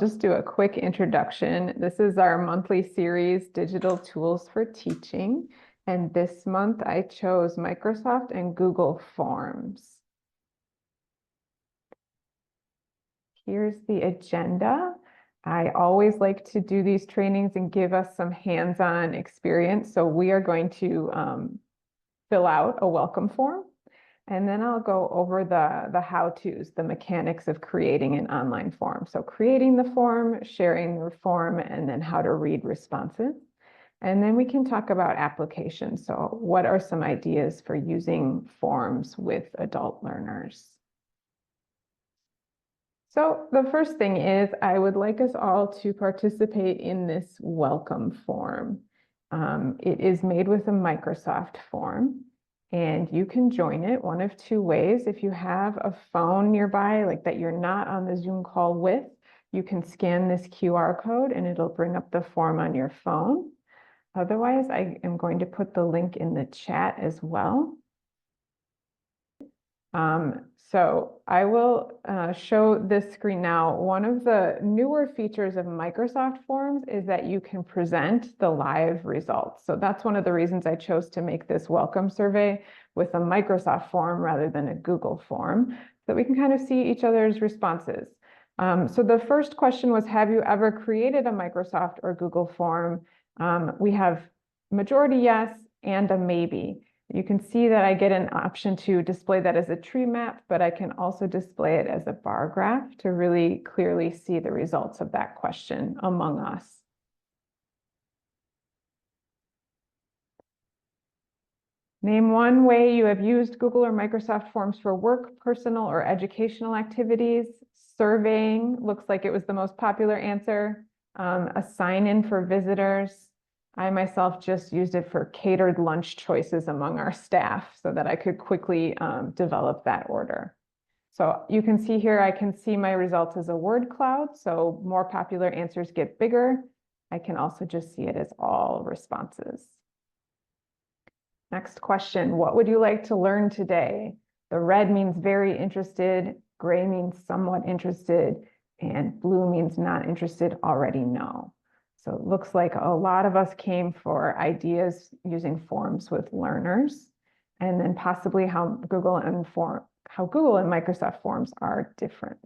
Just do a quick introduction. This is our monthly series, Digital Tools for Teaching. And this month I chose Microsoft and Google Forms. Here's the agenda. I always like to do these trainings and give us some hands-on experience. So we are going to fill out a welcome form. And then I'll go over the how-tos, the mechanics of creating an online form. So creating the form, sharing the form, and then how to read responses. And then we can talk about applications. So what are some ideas for using forms with adult learners? So the first thing is I would like us all to participate in this welcome form. It is made with a Microsoft form. And you can join it one of two ways. If you have a phone nearby, like that you're not on the Zoom call with, you can scan this QR code and it'll bring up the form on your phone. Otherwise, I am going to put the link in the chat as well. So I will show this screen now. One of the newer features of Microsoft Forms is that you can present the live results. So that's one of the reasons I chose to make this welcome survey with a Microsoft form rather than a Google form, so that we can kind of see each other's responses. So the first question was, have you ever created a Microsoft or Google form? We have majority yes and a maybe. You can see that I get an option to display that as a tree map, but I can also display it as a bar graph to really clearly see the results of that question among us. Name one way you have used Google or Microsoft Forms for work, personal, or educational activities. Surveying looks like it was the most popular answer. A sign-in for visitors. I myself just used it for catered lunch choices among our staff so that I could quickly develop that order. So you can see here, I can see my results as a word cloud. So more popular answers get bigger. I can also just see it as all responses. Next question, what would you like to learn today? The red means very interested, gray means somewhat interested, and blue means not interested, already know. So it looks like a lot of us came for ideas using forms with learners, and then possibly how Google and Microsoft Forms are different.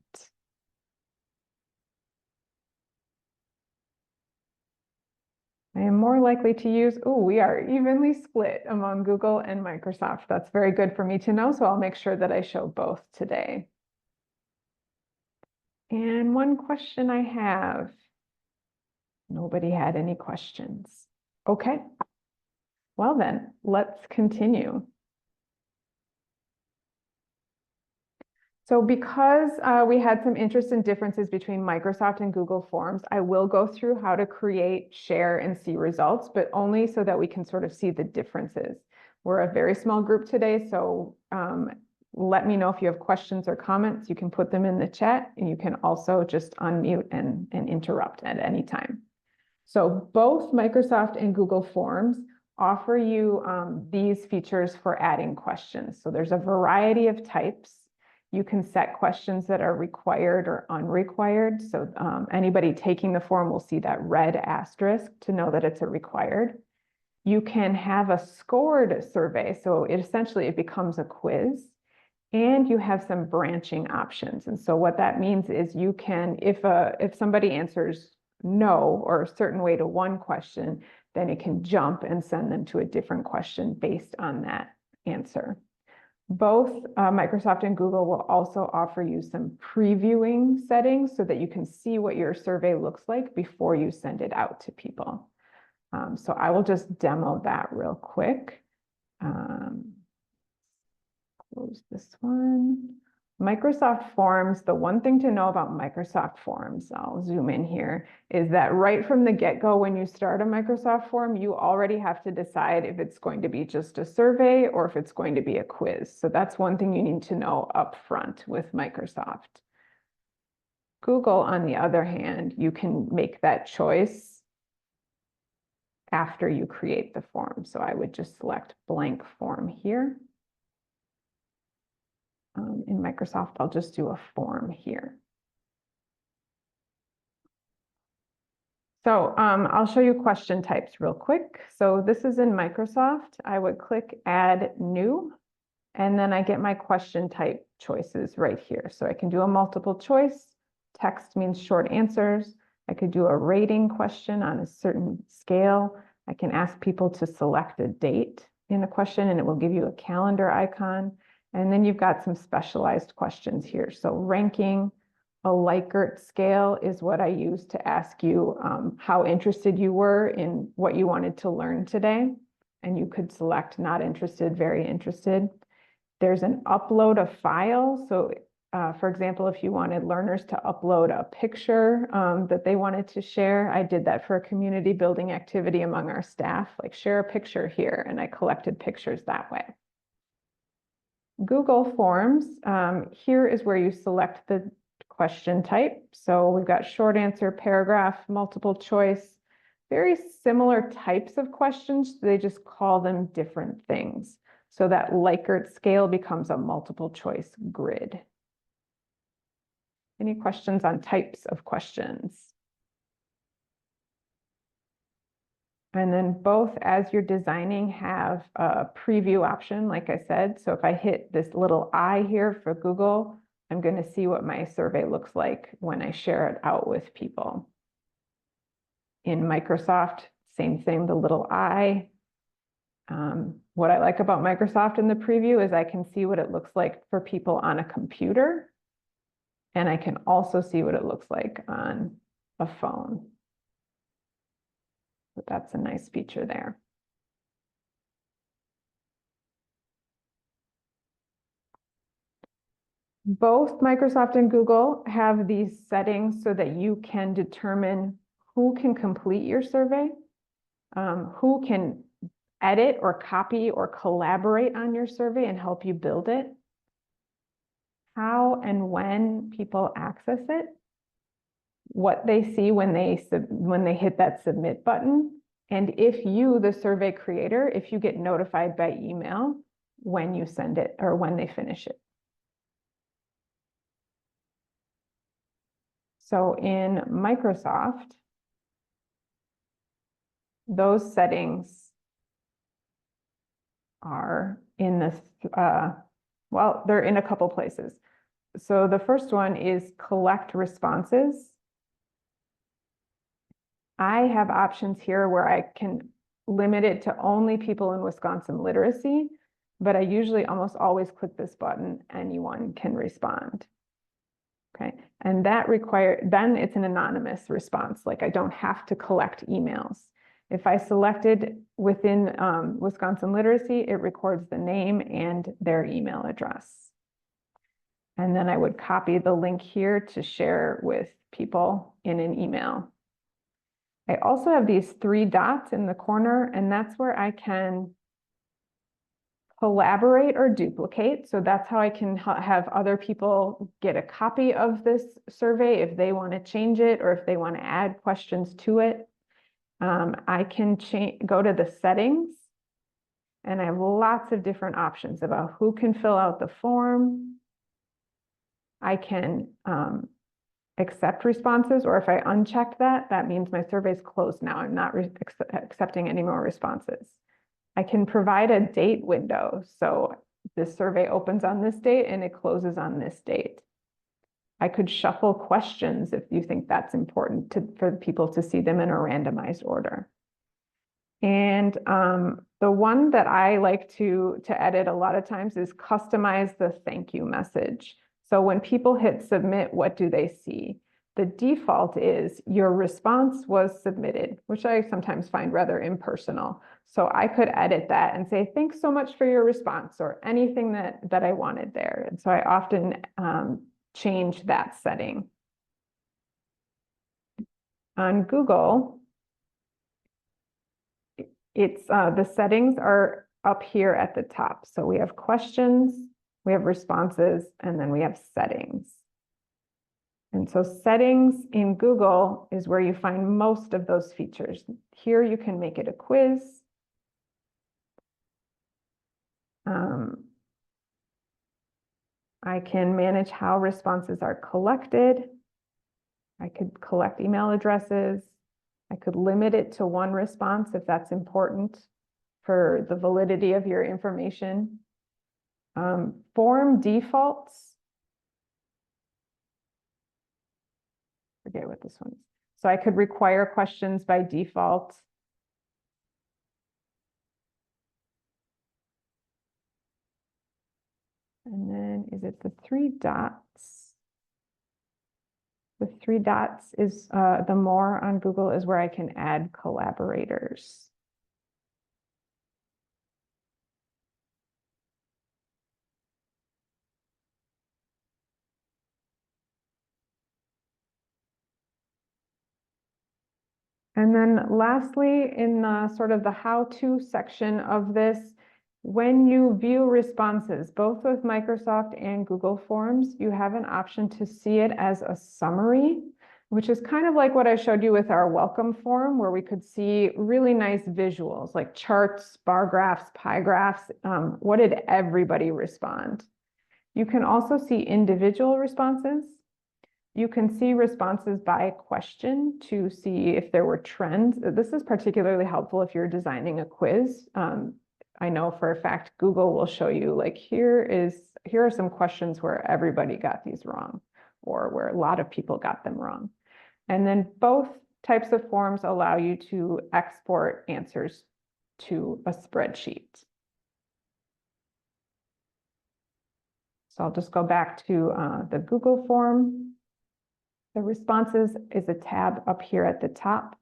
I am more likely to use, we are evenly split among Google and Microsoft. That's very good for me to know, so I'll make sure that I show both today. And one question I have. Nobody had any questions. Okay. Well then, let's continue. So because we had some interest and differences between Microsoft and Google Forms, I will go through how to create, share, and see results, but only so that we can sort of see the differences. We're a very small group today, so let me know if you have questions or comments. You can put them in the chat, and you can also just unmute and interrupt at any time. So both Microsoft and Google Forms offer you these features for adding questions. So there's a variety of types. You can set questions that are required or unrequired. So anybody taking the form will see that red asterisk to know that it's a required. You can have a scored survey. So it becomes a quiz. And you have some branching options. And so what that means is you can, if somebody answers no or a certain way to one question, then it can jump and send them to a different question based on that answer. Both Microsoft and Google will also offer you some previewing settings so that you can see what your survey looks like before you send it out to people. So I will just demo that real quick. Close this one. Microsoft Forms, the one thing to know about Microsoft Forms, I'll zoom in here, is that right from the get-go, when you start a Microsoft form, you already have to decide if it's going to be just a survey or if it's going to be a quiz. So that's one thing you need to know up front with Microsoft. Google, on the other hand, you can make that choice after you create the form. So I would just select blank form here. In Microsoft, I'll just do a form here. So I'll show you question types real quick. So this is in Microsoft. I would click Add New, and then I get my question type choices right here. So I can do a multiple choice. Text means short answers. I could do a rating question on a certain scale. I can ask people to select a date in a question, and it will give you a calendar icon. And then you've got some specialized questions here. So ranking, a Likert scale is what I use to ask you how interested you were in what you wanted to learn today. And you could select not interested, very interested. There's an upload a file. So for example, if you wanted learners to upload a picture that they wanted to share, I did that for a community building activity among our staff, like share a picture here, and I collected pictures that way. Google Forms, here is where you select the question type. So we've got short answer, paragraph, multiple choice, very similar types of questions. They just call them different things. So that Likert scale becomes a multiple choice grid. Any questions on types of questions? And then both, as you're designing, have a preview option, like I said. So if I hit this little I here for Google, I'm going to see what my survey looks like when I share it out with people. In Microsoft, same thing, the little I. What I like about Microsoft in the preview is I can see what it looks like for people on a computer, and I can also see what it looks like on a phone. But that's a nice feature there. Both Microsoft and Google have these settings so that you can determine who can complete your survey, who can edit or copy or collaborate on your survey and help you build it, how and when people access it, what they see when they hit that submit button, and if you, the survey creator, if you get notified by email when you send it or when they finish it. So in Microsoft, those settings are in this, well, they're in a couple places. So the first one is collect responses. I have options here where I can limit it to only people in Wisconsin literacy, but I usually almost always click this button, anyone can respond. Okay, and that then it's an anonymous response, like I don't have to collect emails. If I selected within Wisconsin literacy, it records the name and their email address. And then I would copy the link here to share with people in an email. I also have these 3 dots in the corner, and that's where I can collaborate or duplicate. So that's how I can have other people get a copy of this survey if they want to change it or if they want to add questions to it. I can go to the settings, and I have lots of different options about who can fill out the form. I can accept responses, or if I uncheck that, that means my survey is closed now. I'm not accepting any more responses. I can provide a date window. So this survey opens on this date and it closes on this date. I could shuffle questions if you think that's important for people to see them in a randomized order. And the one that I like to edit a lot of times is customize the thank you message. So when people hit submit, what do they see? The default is your response was submitted, which I sometimes find rather impersonal. So I could edit that and say, thanks so much for your response, or anything that I wanted there. And so I often change that setting. On Google, it's the settings are up here at the top. So we have questions, we have responses, and then we have settings. And so settings in Google is where you find most of those features. Here you can make it a quiz. I can manage how responses are collected. I could collect email addresses. I could limit it to one response if that's important for the validity of your information. Form defaults. Forget what this one is. So I could require questions by default. And then is it the three dots? The three dots is the more on Google is where I can add collaborators. And then lastly, in sort of the how-to section of this, when you view responses, both with Microsoft and Google Forms, you have an option to see it as a summary, which is kind of like what I showed you with our welcome form, where we could see really nice visuals like charts, bar graphs, pie graphs. What did everybody respond? You can also see individual responses. You can see responses by question to see if there were trends. This is particularly helpful if you're designing a quiz. I know for a fact Google will show you like here are some questions where everybody got these wrong or where a lot of people got them wrong. And then both types of forms allow you to export answers to a spreadsheet. So I'll just go back to the Google form. The responses is a tab up here at the top.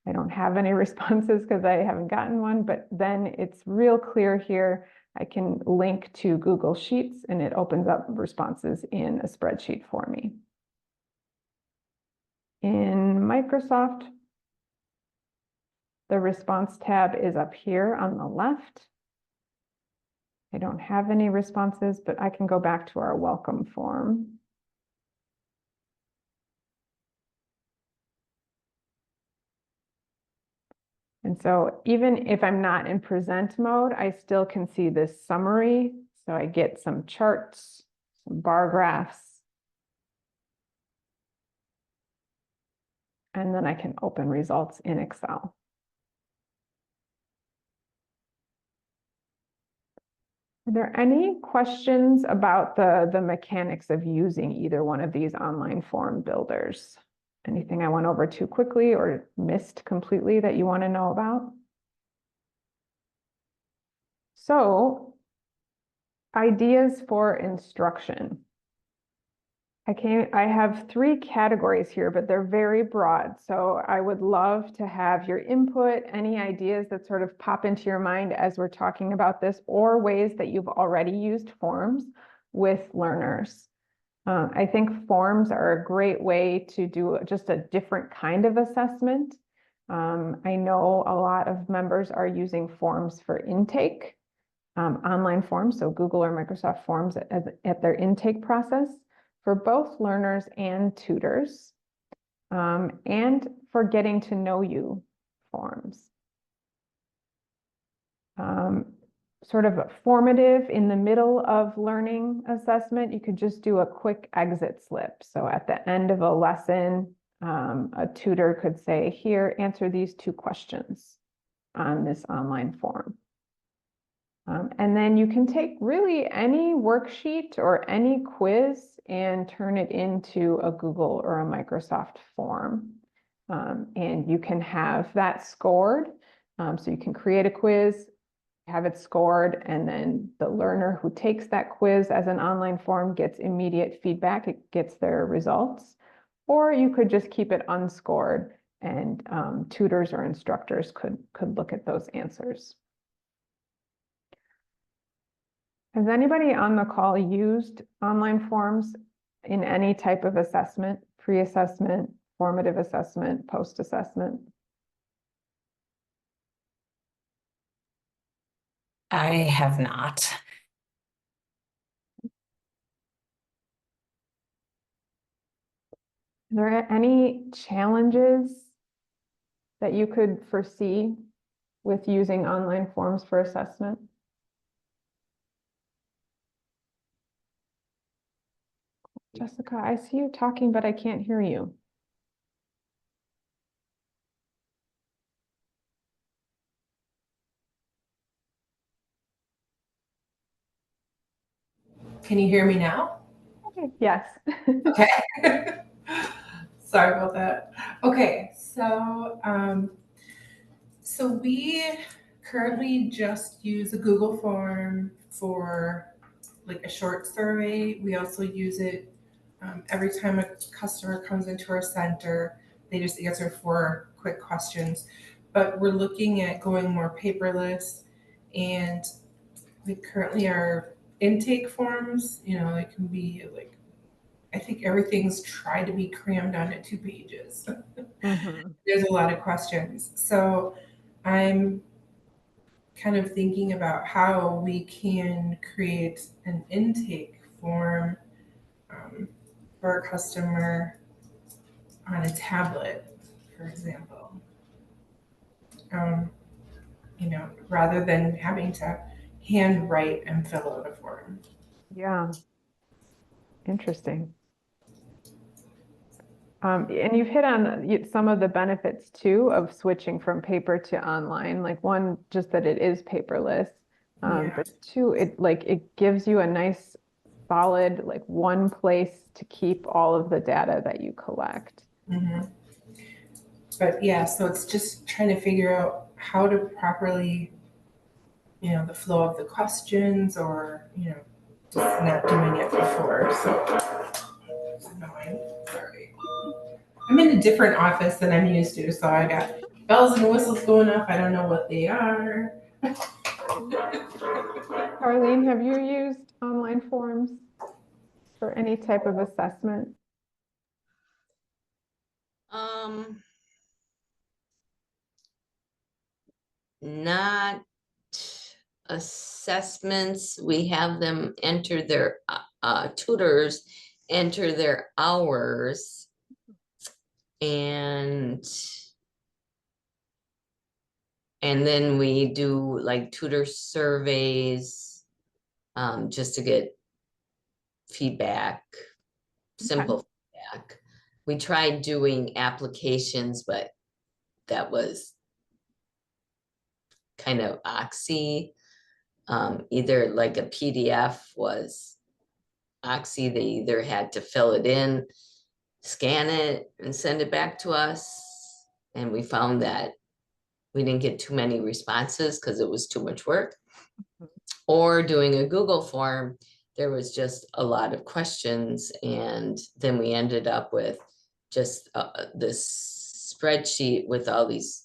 I don't have any responses because I haven't gotten one, but then it's real clear here. I can link to Google Sheets and it opens up responses in a spreadsheet for me. In Microsoft, the response tab is up here on the left. I don't have any responses, but I can go back to our welcome form. And so even if I'm not in present mode, I still can see this summary. So I get some charts, some bar graphs, and then I can open results in Excel. Are there any questions about the mechanics of using either one of these online form builders? Anything I went over too quickly or missed completely that you want to know about? So, ideas for instruction. I have three categories here, but they're very broad. So I would love to have your input, any ideas that sort of pop into your mind as we're talking about this, or ways that you've already used forms with learners. I think forms are a great way to do just a different kind of assessment. I know a lot of members are using forms for intake, online forms, so Google or Microsoft Forms at their intake process for both learners and tutors, and for getting to know you forms. Sort of formative in the middle of learning assessment, you could just do a quick exit slip. So at the end of a lesson, a tutor could say, here, answer these two questions on this online form. And then you can take really any worksheet or any quiz and turn it into a Google or a Microsoft form. And you can have that scored. So you can create a quiz, have it scored, and then the learner who takes that quiz as an online form gets immediate feedback, it gets their results. Or you could just keep it unscored and tutors or instructors could look at those answers. Has anybody on the call used online forms in any type of assessment, pre-assessment, formative assessment, post-assessment? I have not. Are there any challenges that you could foresee with using online forms for assessment? Jessica, I see you talking, but I can't hear you. Can you hear me now? Yes. Okay. Sorry about that. Okay, so we currently just use a Google form for like a short survey. We also use it every time a customer comes into our center. They just answer 4 quick questions. But we're looking at going more paperless, and we currently our intake forms, it can be like, I think everything's tried to be crammed onto 2 pages. Mhm. There's a lot of questions. So I'm kind of thinking about how we can create an intake form for a customer on a tablet, for example. Rather than having to handwrite and fill out a form. Yeah, interesting. And you've hit on some of the benefits too of switching from paper to online. Like one, just that it is paperless. Yeah. But two, it gives you a nice solid, like one place to keep all of the data that you collect. hmm But yeah, so it's just trying to figure out how to properly, the flow of the questions, or, just not doing it before. So it's annoying. Sorry. I'm in a different office than I'm used to, so I got bells and whistles going off. I don't know what they are. Carlene, have you used online forms for any type of assessment? Not assessments. We have them enter their tutors enter their hours, and then we do like tutor surveys just to get feedback, simple feedback. We tried doing applications, but that was kind of oxy. Either like a PDF was oxy, they either had to fill it in, scan it, and send it back to us. And we found that we didn't get too many responses because it was too much work. Or doing a Google form, there was just a lot of questions, and then we ended up with just this spreadsheet with all these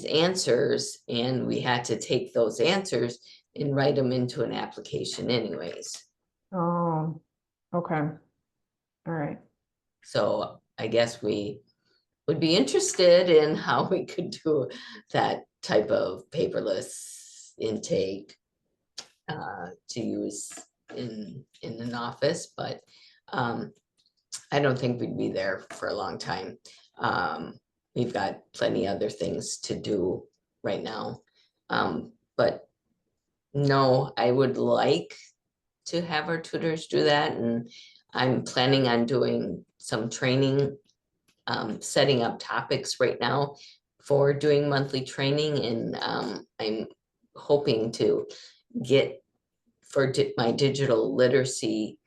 answers, and we had to take those answers and write them into an application anyways. Oh, okay. All right. So I guess we would be interested in how we could do that type of paperless intake to use in an office, but I don't think we'd be there for a long time. We've got plenty other things to do right now. But no, I would like to have our tutors do that, and I'm planning on doing some training, setting up topics right now for doing monthly training, and I'm hoping to get for my digital literacy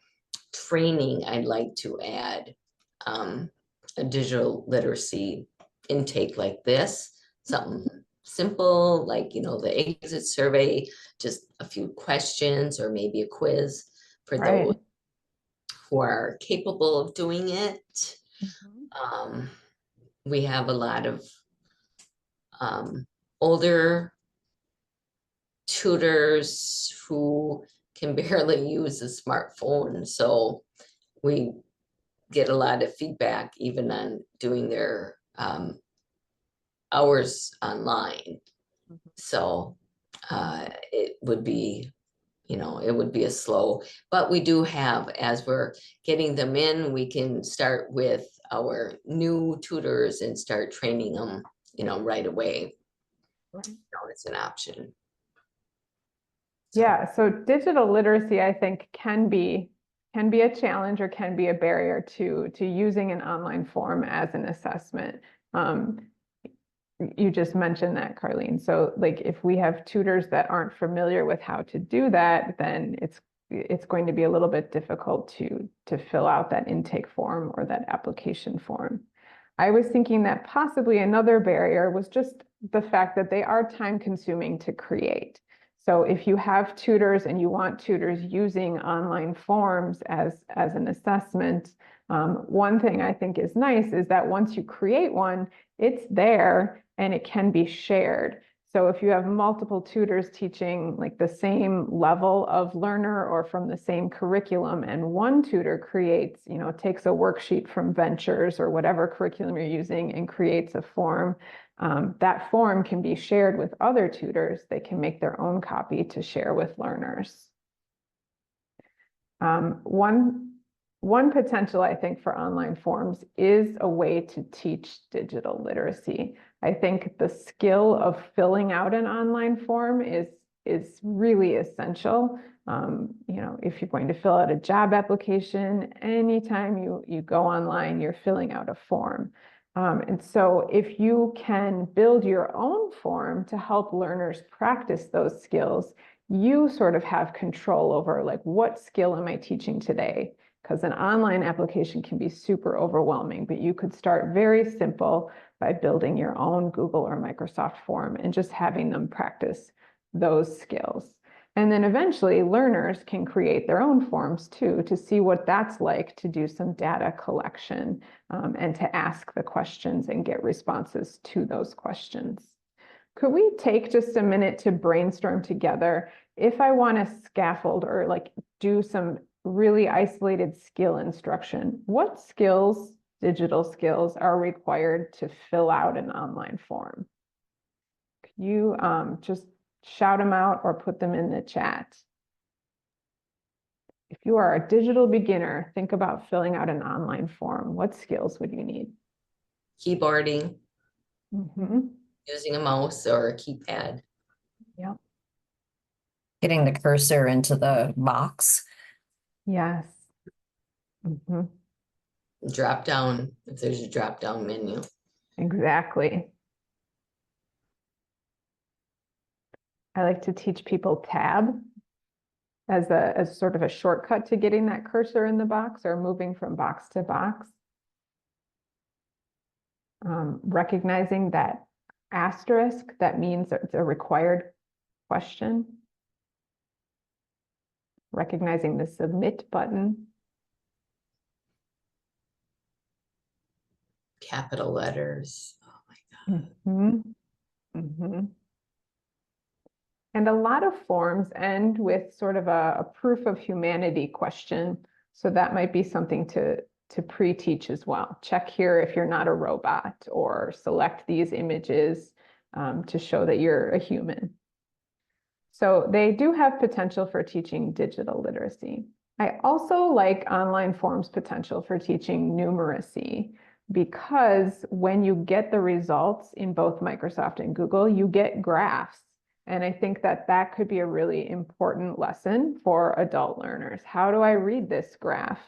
training, I'd like to add a digital literacy intake like this, something simple, like, the exit survey, just a few questions or maybe a quiz for Right. those who are capable of doing it. Mhm. We have a lot of older tutors who can barely use a smartphone, so we get a lot of feedback even on doing their hours online. Mhm. So it would be, it would be a slow, but we do have, as we're getting them in, we can start with our new tutors and start training them, right away. Right. It's an option. Yeah, so digital literacy, I think, can be a challenge or can be a barrier to using an online form as an assessment. You just mentioned that, Carlene. So like if we have tutors that aren't familiar with how to do that, then it's going to be a little bit difficult to fill out that intake form or that application form. I was thinking that possibly another barrier was just the fact that they are time consuming to create. So if you have tutors and you want tutors using online forms as an assessment, one thing I think is nice is that once you create one, it's there and it can be shared. So if you have multiple tutors teaching like the same level of learner or from the same curriculum, and one tutor creates, takes a worksheet from Ventures or whatever curriculum you're using and creates a form, that form can be shared with other tutors. They can make their own copy to share with learners. One potential, I think, for online forms is a way to teach digital literacy. I think the skill of filling out an online form is really essential. If you're going to fill out a job application, anytime you go online, you're filling out a form. And so if you can build your own form to help learners practice those skills, you sort of have control over like, what skill am I teaching today? Because an online application can be super overwhelming, but you could start very simple by building your own Google or Microsoft form and just having them practice those skills. And then eventually learners can create their own forms too, to see what that's like to do some data collection and to ask the questions and get responses to those questions. Could we take just a minute to brainstorm together if I want to scaffold or like do some really isolated skill instruction? What skills, digital skills, are required to fill out an online form? Can you just shout them out or put them in the chat? If you are a digital beginner, think about filling out an online form. What skills would you need? Keyboarding, Mm-hmm. using a mouse or a keypad. Yep. Getting the cursor into the box. Yes. Mm-hmm. Drop down, if there's a drop down menu. Exactly. I like to teach people tab as sort of a shortcut to getting that cursor in the box or moving from box to box. Recognizing that asterisk, that means it's a required question. Recognizing the submit button. Capital letters. Oh my God. Mm-hmm. Mm-hmm. And a lot of forms end with sort of a proof of humanity question. So that might be something to pre-teach as well. Check here if you're not a robot, or select these images to show that you're a human. So they do have potential for teaching digital literacy. I also like online forms' potential for teaching numeracy, because when you get the results in both Microsoft and Google, you get graphs. And I think that that could be a really important lesson for adult learners. How do I read this graph?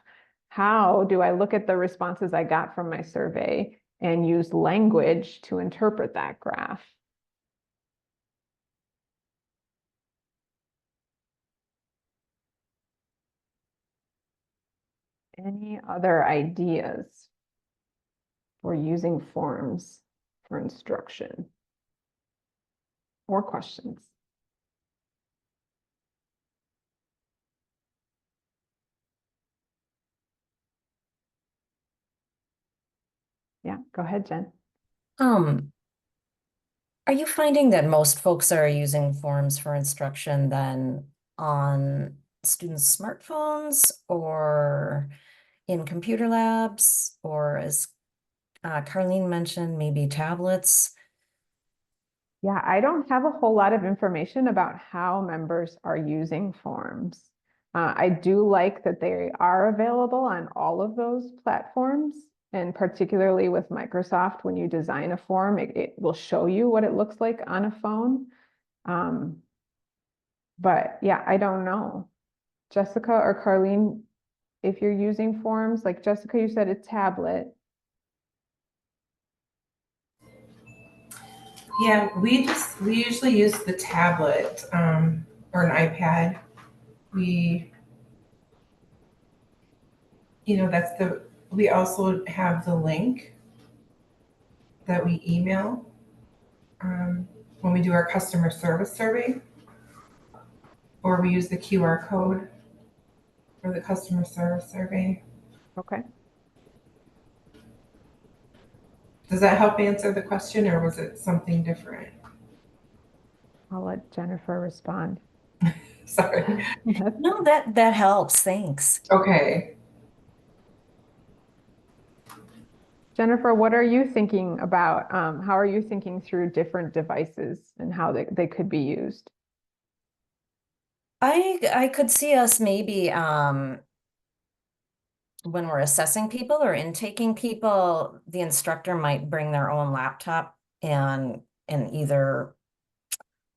How do I look at the responses I got from my survey and use language to interpret that graph? Any other ideas for using forms for instruction or questions? Yeah, go ahead, Jen. Are you finding that most folks are using forms for instruction then on students' smartphones or in computer labs, or as Carlene mentioned, maybe tablets? Yeah, I don't have a whole lot of information about how members are using forms. I do like that they are available on all of those platforms, and particularly with Microsoft, when you design a form, it will show you what it looks like on a phone. But yeah, I don't know. Jessica or Carlene, if you're using forms, like Jessica, you said a tablet. Yeah, we usually use the tablet or an iPad. We we also have the link that we email when we do our customer service survey, or we use the QR code for the customer service survey. Okay. Does that help answer the question, or was it something different? I'll let Jennifer respond. Sorry. No, that helps. Thanks. Okay. Jennifer, what are you thinking about? How are you thinking through different devices and how they could be used? I could see us maybe when we're assessing people or intaking people, the instructor might bring their own laptop and either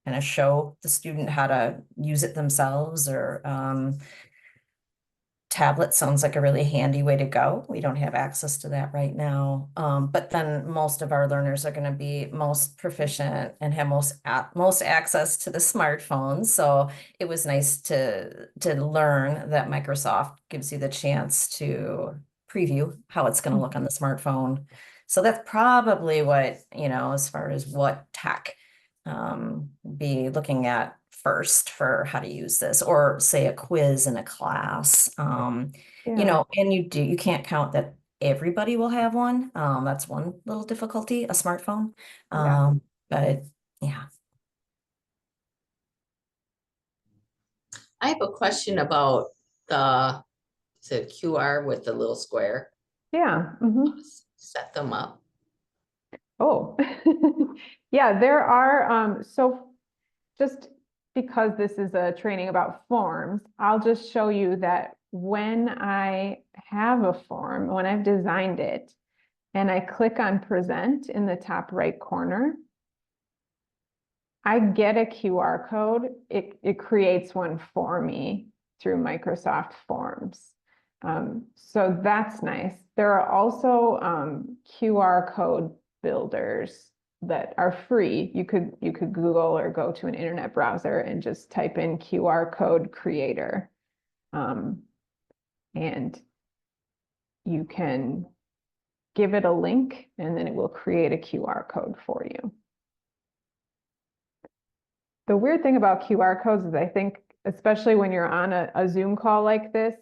kind of show the student how to use it themselves, or tablet sounds like a really handy way to go. We don't have access to that right now. But then most of our learners are going to be most proficient and have most access to the smartphones. So it was nice to learn that Microsoft gives you the chance to preview how it's going to look on the smartphone. So that's probably what, as far as what tech be looking at first for how to use this, or say a quiz in a class. And you can't count that everybody will have one. That's one little difficulty, a smartphone. Yeah. But yeah. I have a question about the QR with the little square. Yeah. Mhm. Set them up. Oh, yeah, there are, so just because this is a training about forms, I'll just show you that when I have a form, when I've designed it, and I click on present in the top right corner, I get a QR code. It creates one for me through Microsoft Forms. So that's nice. There are also QR code builders that are free. You could Google or go to an internet browser and just type in QR code creator. And you can give it a link and then it will create a QR code for you. The weird thing about QR codes is I think, especially when you're on a Zoom call like this,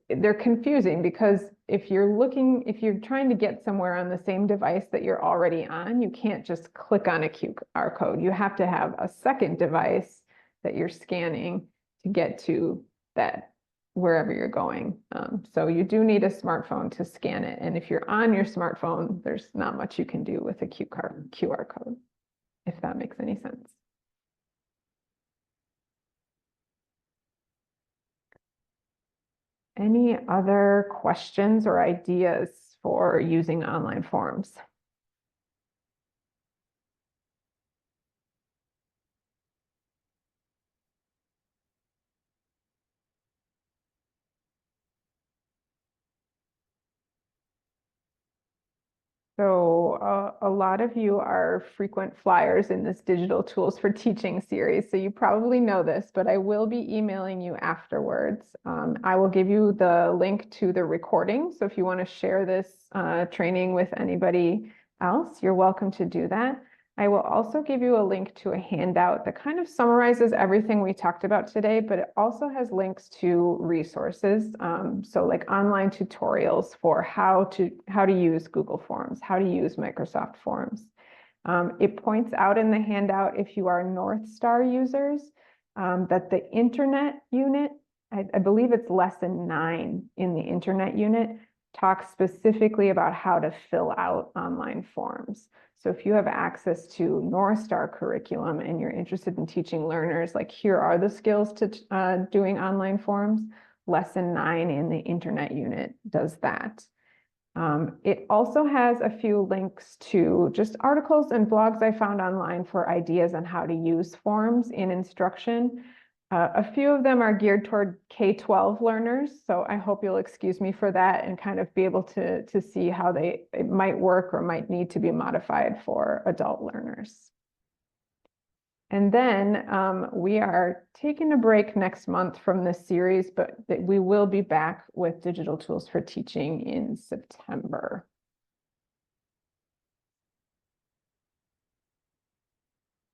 they're confusing, because if you're trying to get somewhere on the same device that you're already on, you can't just click on a QR code. You have to have a second device that you're scanning to get to that wherever you're going. So you do need a smartphone to scan it. And if you're on your smartphone, there's not much you can do with a QR code, if that makes any sense. Any other questions or ideas for using online forms? So a lot of you are frequent flyers in this Digital Tools for Teaching series, so you probably know this, but I will be emailing you afterwards. I will give you the link to the recording, so if you want to share this training with anybody else, you're welcome to do that. I will also give you a link to a handout that kind of summarizes everything we talked about today, but it also has links to resources. So like online tutorials for how to use Google Forms, how to use Microsoft Forms. It points out in the handout, if you are North Star users, that the internet unit, I believe it's lesson 9 in the internet unit, talks specifically about how to fill out online forms. So if you have access to North Star curriculum and you're interested in teaching learners, like here are the skills to doing online forms, lesson 9 in the internet unit does that. It also has a few links to just articles and blogs I found online for ideas on how to use forms in instruction. A few of them are geared toward K-12 learners, so I hope you'll excuse me for that and kind of be able to see how it might work or might need to be modified for adult learners. And then we are taking a break next month from this series, but we will be back with digital tools for teaching in September.